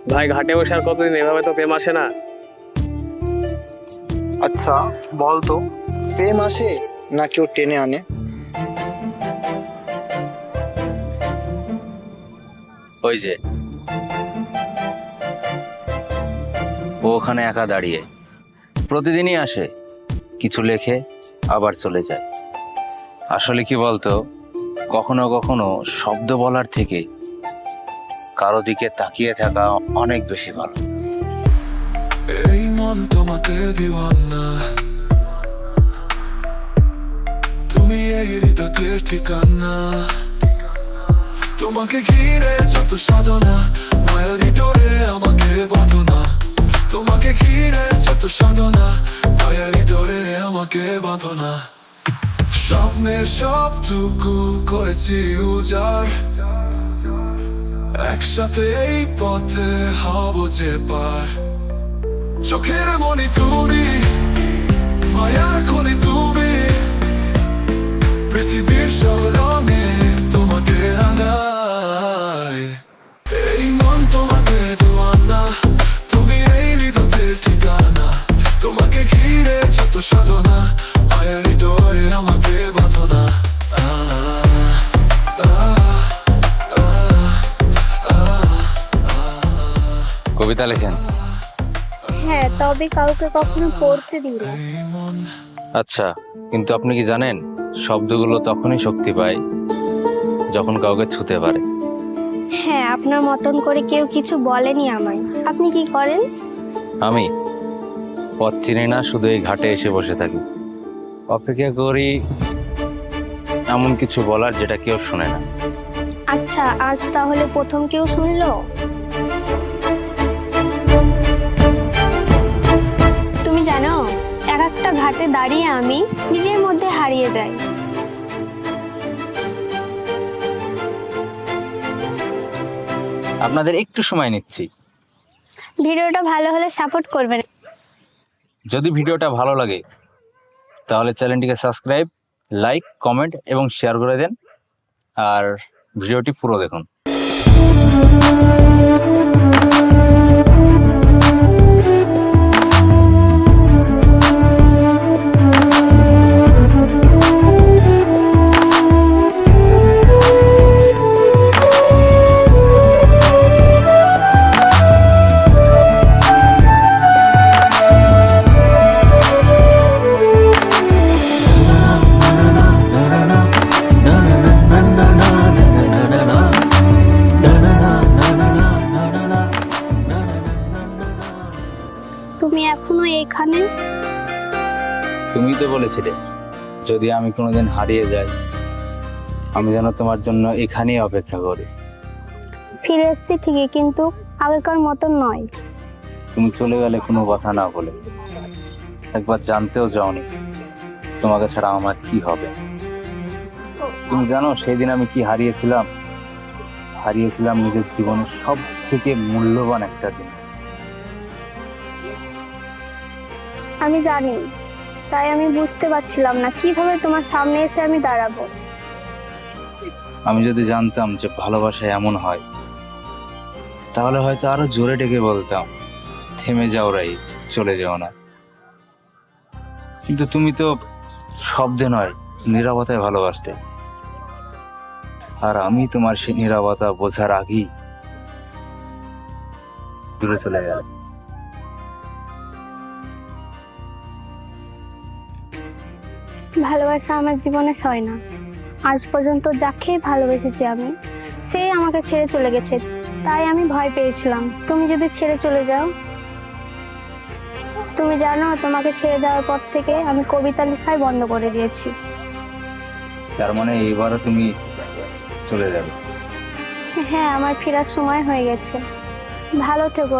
ভাই ঘাটে বসে আর কতদিন, এভাবে তো প্রেম আসে না। আচ্ছা বল তো, প্রেম আসে না কেউ টেনে আনে? ওই যে ও ওখানে একা দাঁড়িয়ে, প্রতিদিনই আসে, কিছু লেখে, আবার চলে যায়। আসলে কি বলতো, কখনো কখনো শব্দ বলার থেকে কারো দিকে তাকিয়ে থাকা অনেক বেশি ভালো। এই মন তোমাকে দিওয়ানা, তুমি এই হৃদয়ের ঠিকানা। তোমাকে ঘিরে যত সাধনা, মায়ার ডোরে আমাকে বাঁধনা। তোমাকে ঘিরে যত সাধনা, মায়ার ডোরে আমাকে বাঁধনা। স্বপ্নের সবটুকু করেছি উজাড়, একসাথে এই পথে হব যে পার। চোখের মনি তুমি, মায়ার খনি তুমি, পৃথিবীর সব রঙে তোমাকে আনায়। এই মন তোমাকে দিওয়ানা, তুমি এই হৃদয়ের ঠিকানা। তোমাকে ঘিরে যত সাধনা, মায়ার হৃদয়ে আমাকে বাঁধনা। কবিতা লেখেন? হ্যাঁ, তবে কাউকে কখনো পড়তে দিই না। এই মন আচ্ছা, কিন্তু আপনি কি জানেন, শব্দগুলো তখনই শক্তি পায় যখন কাউকে ছুঁতে পারে। হ্যাঁ, আপনার মতন করে কেউ কিছু বলেনি আমায়। আপনি কি করেন? আমি পথ চিনি না, শুধু এই ঘাটে এসে বসে থাকি, অপেক্ষা করি এমন কিছু বলার যেটা কেউ শোনে না। আচ্ছা, আজ তাহলে প্রথম কেউ শুনলো? তুমি জানো, এক একটা ঘাটে দাঁড়িয়ে আমি নিজের মধ্যে হারিয়ে যাই। আপনাদের একটু সময় নিচ্ছি। ভিডিওটা ভালো হলে সাপোর্ট করবেন। যদি ভিডিওটা ভালো লাগে তাহলে চ্যানেলটিকে সাবস্ক্রাইব, লাইক, কমেন্ট এবং শেয়ার করে দেন, আর ভিডিওটি পুরো দেখুন। তুমি এখনো এখানে? তুমি তো বলেছিলে যদি আমি কোনোদিন হারিয়ে যাই, আমি যেন তোমার জন্য এখানেই অপেক্ষা করি। ফিরে এসেছি ঠিকই, কিন্তু আগেকার মতন নয়। তুমি চলে গেলে কোনো কথা না বলে, একবার জানতেও যাওনি তোমাকে ছাড়া আমার কি হবে। তুমি জানো সেদিন আমি কি হারিয়েছিলাম? হারিয়েছিলাম নিজের জীবনের সব থেকে মূল্যবান একটা দিন। আমি জানি, তাই আমি বুঝতে পারছিলাম না কিভাবে তোমার সামনে এসে আমি দাঁড়াবো। আমি যদি জানতাম যে ভালোবাসা এমন হয়, তাহলে হয়তো আরো জোরে ডেকে বলতাম, থেমে যাও রাই, চলে যেও না। কিন্তু তুমি তো শব্দে নয়, নীরবতায় ভালোবাসতে, আর আমি তোমার সেই নীরবতা বোঝার আগেই দূরে চলে গেল। ভালোবাসা আমার জীবনে সয় না। আজ পর্যন্ত যাকেই ভালোবেসেছি আমি, সে আমাকে ছেড়ে চলে গেছে, তাই আমি ভয় পেয়েছিলাম তুমি যদি ছেড়ে চলে যাও। তুমি জানো, তোমাকে ছেড়ে যাওয়ার পর থেকে আমি কবিতা লেখাই বন্ধ করে দিয়েছি। তার মানে এবারও তুমি চলে যাবে? হ্যাঁ, আমার ফেরার সময় হয়ে গেছে। ভালো থেকো।